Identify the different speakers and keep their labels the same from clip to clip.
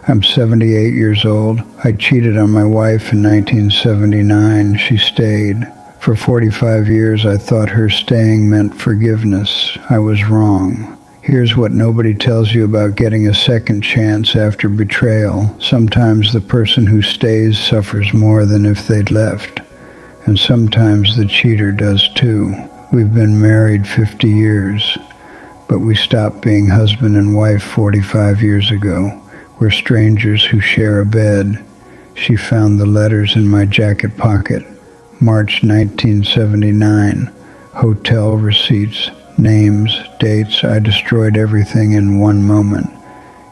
Speaker 1: I'm 78 years old. I cheated on my wife in 1979. She stayed. For 45 years, I thought her staying meant forgiveness. I was wrong. Here's what nobody tells you about getting a second chance after betrayal. Sometimes the person who stays suffers more than if they'd left. And sometimes the cheater does too. We've been married 50 years, but we stopped being husband and wife 45 years ago. We're strangers who share a bed. She found the letters in my jacket pocket. March 1979. Hotel receipts, names, dates. I destroyed everything in one moment.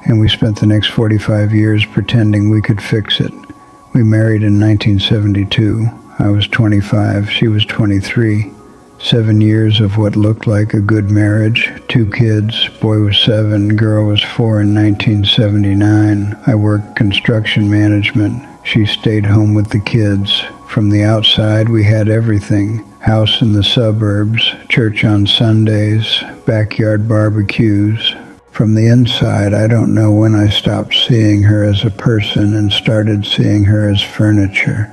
Speaker 1: And we spent the next 45 years pretending we could fix it. We married in 1972. I was 25. She was 23. 7 years of what looked like a good marriage, 2 kids, boy was 7, girl was 4 in 1979. I worked construction management. She stayed home with the kids. From the outside, we had everything. House in the suburbs, church on Sundays, backyard barbecues. From the inside, I don't know when I stopped seeing her as a person and started seeing her as furniture.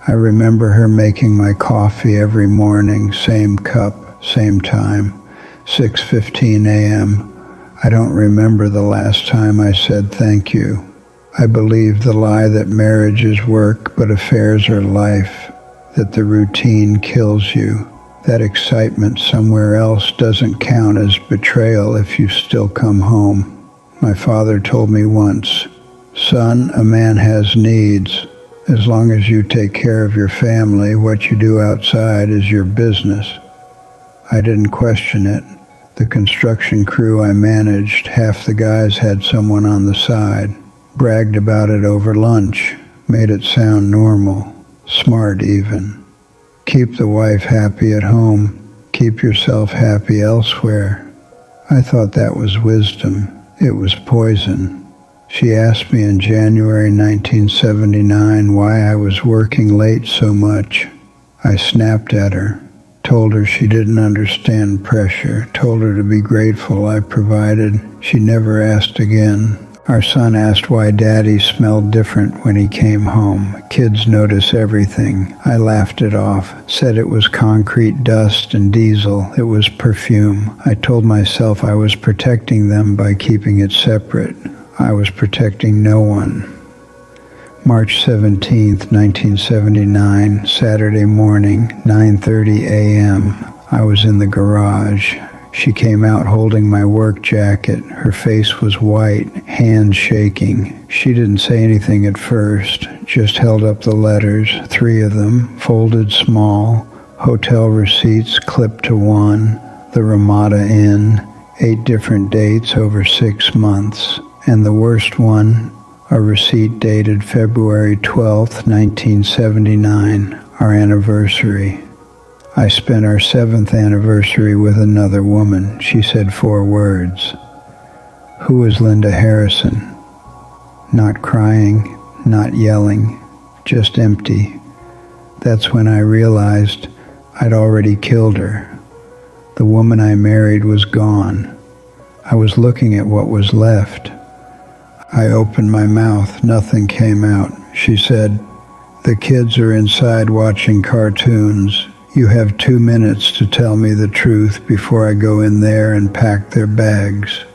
Speaker 1: I remember her making my coffee every morning, same cup, same time, 6:15 a.m. I don't remember the last time I said thank you. I believe the lie that marriage is work, but affairs are life, that the routine kills you, that excitement somewhere else doesn't count as betrayal if you still come home. My father told me once, "Son, a man has needs. As long as you take care of your family, what you do outside is your business." I didn't question it. The construction crew I managed, half the guys had someone on the side, bragged about it over lunch, made it sound normal, smart even. Keep the wife happy at home, keep yourself happy elsewhere. I thought that was wisdom. It was poison. She asked me in January 1979 why I was working late so much. I snapped at her, told her she didn't understand pressure, told her to be grateful I provided. She never asked again. Our son asked why Daddy smelled different when he came home. Kids notice everything. I laughed it off, said it was concrete dust and diesel. It was perfume. I told myself I was protecting them by keeping it separate. I was protecting no one. March 17th, 1979, Saturday morning, 9:30 a.m. I was in the garage. She came out holding my work jacket. Her face was white, hands shaking. She didn't say anything at first, just held up the letters, 3 of them, folded small, hotel receipts clipped to one, the Ramada Inn, 8 different dates over 6 months. And the worst one, a receipt dated February 12th, 1979, our anniversary. I spent our 7th anniversary with another woman. She said 4 words. Who is Linda Harrison? Not crying, not yelling, just empty. That's when I realized I'd already killed her. The woman I married was gone. I was looking at what was left. I opened my mouth. Nothing came out. She said, "The kids are inside watching cartoons. You have 2 minutes to tell me the truth before I go in there and pack their bags."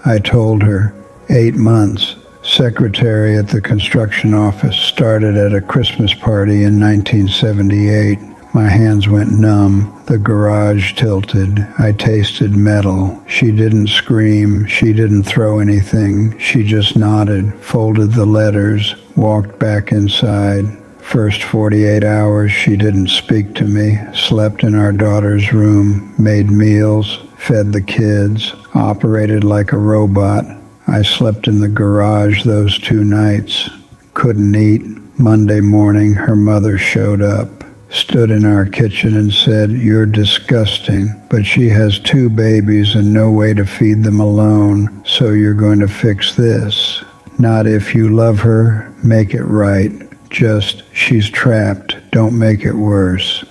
Speaker 1: I told her, 8 months. Secretary at the construction office, started at a Christmas party in 1978. My hands went numb. The garage tilted. I tasted metal. She didn't scream. She didn't throw anything. She just nodded, folded the letters, walked back inside. First 48 hours, she didn't speak to me. Slept in our daughter's room, made meals, fed the kids, operated like a robot. I slept in the garage those 2 nights. Couldn't eat. Monday morning, her mother showed up. Stood in our kitchen and said, "You're disgusting, but she has 2 babies and no way to feed them alone, so you're going to fix this. Not if you love her, make it right. Just, she's trapped, don't make it worse."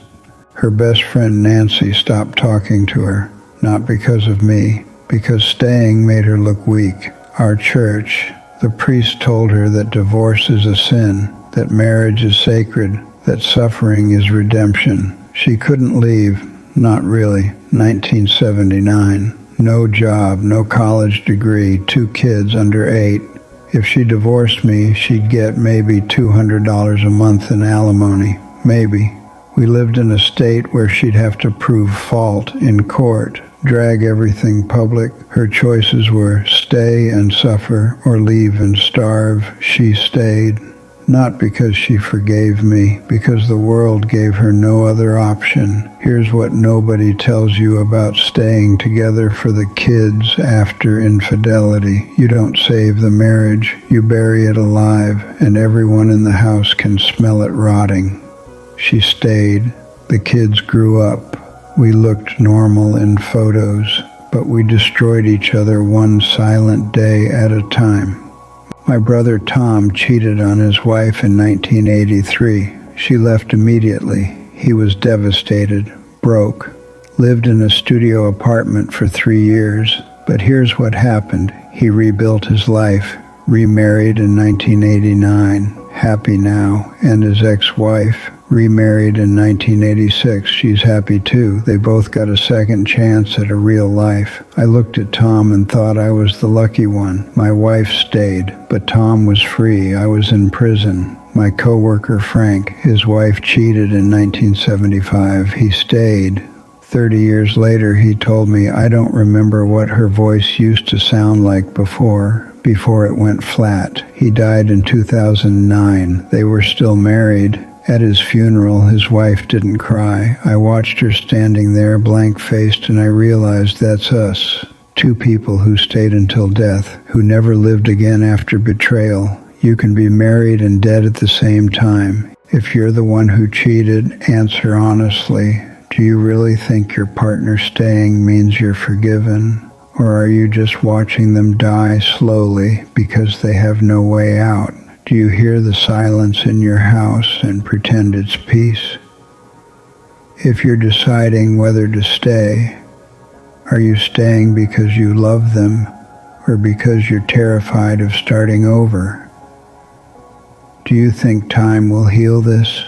Speaker 1: Her best friend Nancy stopped talking to her, not because of me, because staying made her look weak. Our church, The priest told her that divorce is a sin, that marriage is sacred, that suffering is redemption. She couldn't leave, not really. 1979. No job, no college degree, 2 kids under 8. If she divorced me, she'd get maybe $200 a month in alimony. Maybe. We lived in a state where she'd have to prove fault in court, drag everything public. Her choices were stay and suffer or leave and starve. She stayed. Not because she forgave me, because the world gave her no other option. Here's what nobody tells you about staying together for the kids after infidelity. You don't save the marriage, you bury it alive, and everyone in the house can smell it rotting. She stayed. The kids grew up. We looked normal in photos, but we destroyed each other one silent day at a time. My brother Tom cheated on his wife in 1983. She left immediately. He was devastated, broke, lived in a studio apartment for 3 years. But here's what happened. He rebuilt his life, remarried in 1989, happy now, and his ex-wife remarried in 1986. She's happy too. They both got a second chance at a real life. I looked at Tom and thought I was the lucky one. My wife stayed, but Tom was free. I was in prison. My coworker Frank, his wife cheated in 1975. He stayed. 30 years later, he told me, I don't remember what her voice used to sound like before it went flat. He died in 2009. They were still married. At his funeral, his wife didn't cry. I watched her standing there, blank-faced, and I realized that's us. 2 people who stayed until death, who never lived again after betrayal. You can be married and dead at the same time. If you're the one who cheated, answer honestly. Do you really think your partner staying means you're forgiven? Or are you just watching them die slowly because they have no way out? Do you hear the silence in your house and pretend it's peace? If you're deciding whether to stay, are you staying because you love them or because you're terrified of starting over? Do you think time will heal this?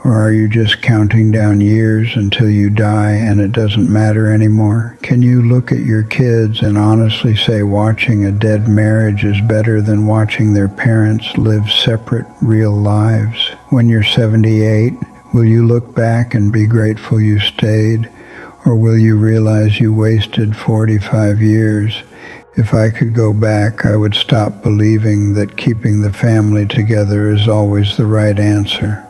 Speaker 1: Or are you just counting down years until you die and it doesn't matter anymore? Can you look at your kids and honestly say watching a dead marriage is better than watching their parents live separate, real lives? When you're 78, will you look back and be grateful you stayed? Or will you realize you wasted 45 years? If I could go back, I would stop believing that keeping the family together is always the right answer.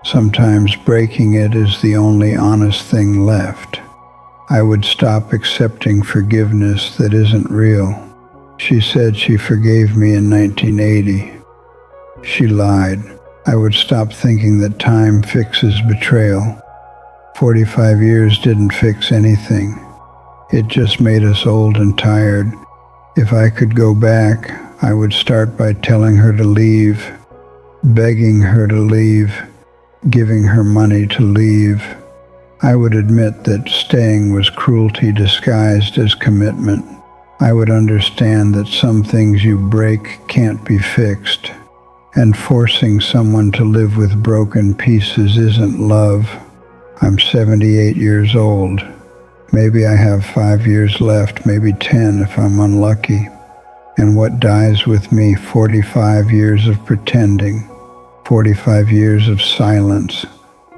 Speaker 1: Sometimes breaking it is the only honest thing left. I would stop accepting forgiveness that isn't real. She said she forgave me in 1980. She lied. I would stop thinking that time fixes betrayal. 45 years didn't fix anything. It just made us old and tired. If I could go back, I would start by telling her to leave, begging her to leave, giving her money to leave. I would admit that staying was cruelty disguised as commitment. I would understand that some things you break can't be fixed, and forcing someone to live with broken pieces isn't love. I'm 78 years old. Maybe I have 5 years left, maybe 10 if I'm unlucky. And what dies with me, 45 years of pretending, 45 years of silence,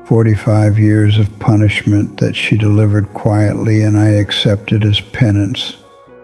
Speaker 1: 45 years of punishment that she delivered quietly and I accepted as penance.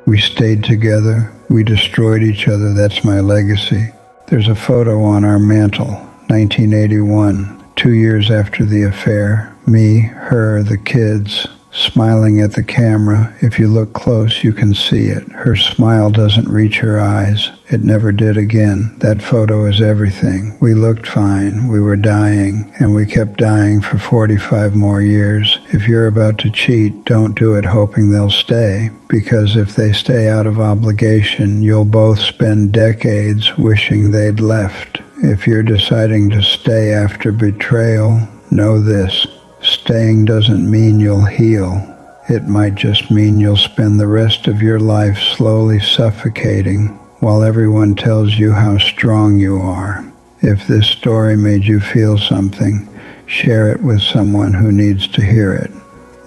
Speaker 1: We stayed together. We destroyed each other. That's my legacy. There's a photo on our mantle, 1981, 2 years after the affair. Me, her, the kids, smiling at the camera. If you look close, you can see it. Her smile doesn't reach her eyes. It never did again. That photo is everything. We looked fine. We were dying, and we kept dying for 45 more years. If you're about to cheat, don't do it hoping they'll stay, because if they stay out of obligation, you'll both spend decades wishing they'd left. If you're deciding to stay after betrayal, know this. Staying doesn't mean you'll heal. It might just mean you'll spend the rest of your life slowly suffocating, while everyone tells you how strong you are. If this story made you feel something, share it with someone who needs to hear it.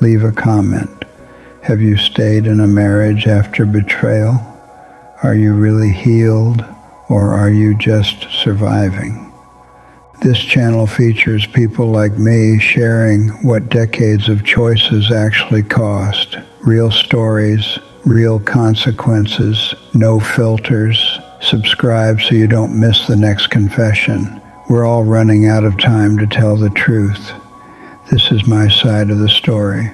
Speaker 1: Leave a comment. Have you stayed in a marriage after betrayal? Are you really healed, or are you just surviving? This channel features people like me sharing what decades of choices actually cost. Real stories, real consequences, no filters. Subscribe so you don't miss the next confession. We're all running out of time to tell the truth. This is my side of the story.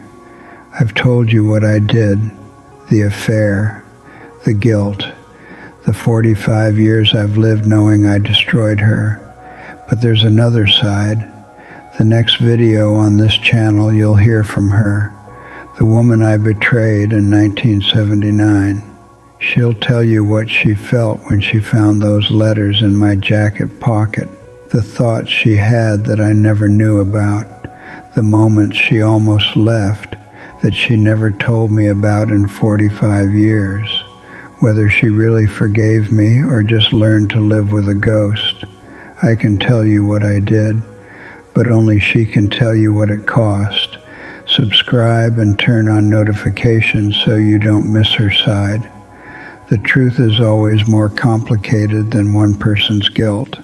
Speaker 1: I've told you what I did, the affair, the guilt, the 45 years I've lived knowing I destroyed her. But there's another side. The next video on this channel you'll hear from her, the woman I betrayed in 1979. She'll tell you what she felt when she found those letters in my jacket pocket, the thoughts she had that I never knew about, the moments she almost left that she never told me about in 45 years, whether she really forgave me or just learned to live with a ghost. I can tell you what I did, but only she can tell you what it cost. Subscribe and turn on notifications so you don't miss her side. The truth is always more complicated than one person's guilt.